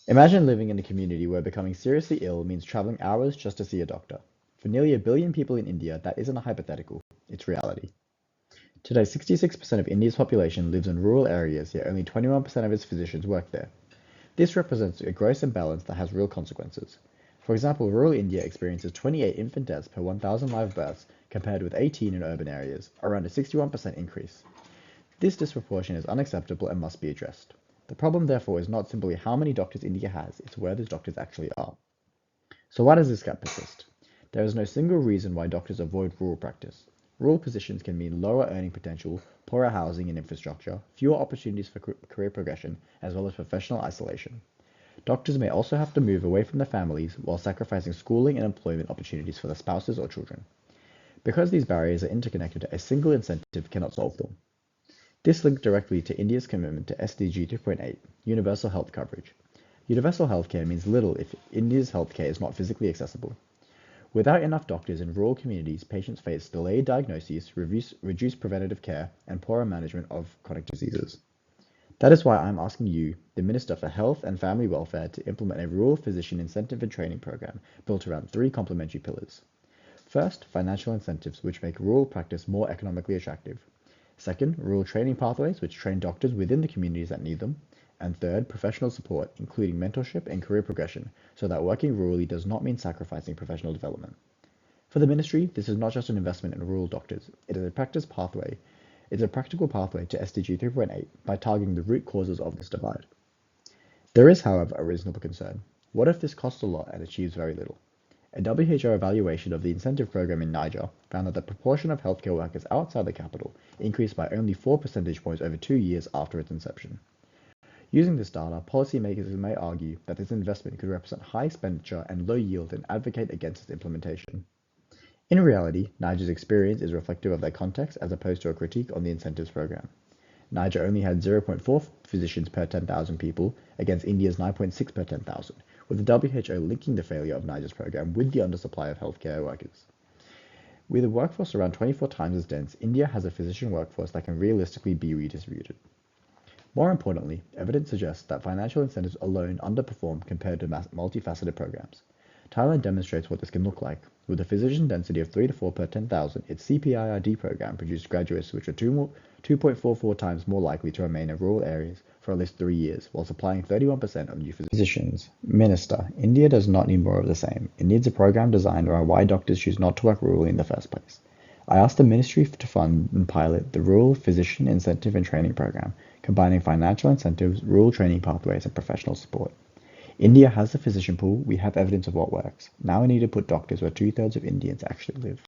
Imagine living in a community where becoming seriously ill means traveling hours just to see a doctor. For nearly a billion people in India, that isn't a hypothetical, it's reality. Today, 66% of India's population lives in rural areas, yet only 21% of its physicians work there. This represents a gross imbalance that has real consequences. For example, rural India experiences 28 infant deaths per 1,000 live births, compared with 18 in urban areas, around a 61% increase. This disproportion is unacceptable and must be addressed. The problem, therefore, is not simply how many doctors India has, it's where those doctors actually are. So why does this gap persist? There is no single reason why doctors avoid rural practice. Rural positions can mean lower earning potential, poorer housing and infrastructure, fewer opportunities for career progression, as well as professional isolation. Doctors may also have to move away from their families while sacrificing schooling and employment opportunities for their spouses or children. Because these barriers are interconnected, a single incentive cannot solve them. This links directly to India's commitment to SDG 2.8, universal health coverage. Universal healthcare means little if India's healthcare is not physically accessible. Without enough doctors in rural communities, patients face delayed diagnoses, reduced preventative care, and poorer management of chronic diseases. That is why I'm asking you, the Minister for Health and Family Welfare, to implement a rural physician incentive and training program built around three complementary pillars. First, financial incentives, which make rural practice more economically attractive. Second, rural training pathways, which train doctors within the communities that need them. And third, professional support, including mentorship and career progression, so that working rurally does not mean sacrificing professional development. For the ministry, this is not just an investment in rural doctors, it is a practical pathway to SDG 3.8 by targeting the root causes of this divide. There is, however, a reasonable concern. What if this costs a lot and achieves very little? A WHO evaluation of the incentive program in Niger found that the proportion of healthcare workers outside the capital increased by only 4 percentage points over 2 years after its inception. Using this data, policymakers may argue that this investment could represent high expenditure and low yield and advocate against its implementation. In reality, Niger's experience is reflective of their context as opposed to a critique on the incentives program. Niger only had 0.4 physicians per 10,000 people against India's 9.6 per 10,000, with the WHO linking the failure of Niger's program with the undersupply of healthcare workers. With a workforce around 24 times as dense, India has a physician workforce that can realistically be redistributed. More importantly, evidence suggests that financial incentives alone underperform compared to multifaceted programs. Thailand demonstrates what this can look like. With a physician density of 3 to 4 per 10,000, its CPIRD program produced graduates which are 2.44 times more likely to remain in rural areas for at least 3 years, while supplying 31% of new physicians. Minister, India does not need more of the same. It needs a program designed around why doctors choose not to work rurally in the first place. I asked the ministry to fund and pilot the Rural Physician Incentive and Training Program, combining financial incentives, rural training pathways, and professional support. India has the physician pool, we have evidence of what works. Now we need to put doctors where two-thirds of Indians actually live.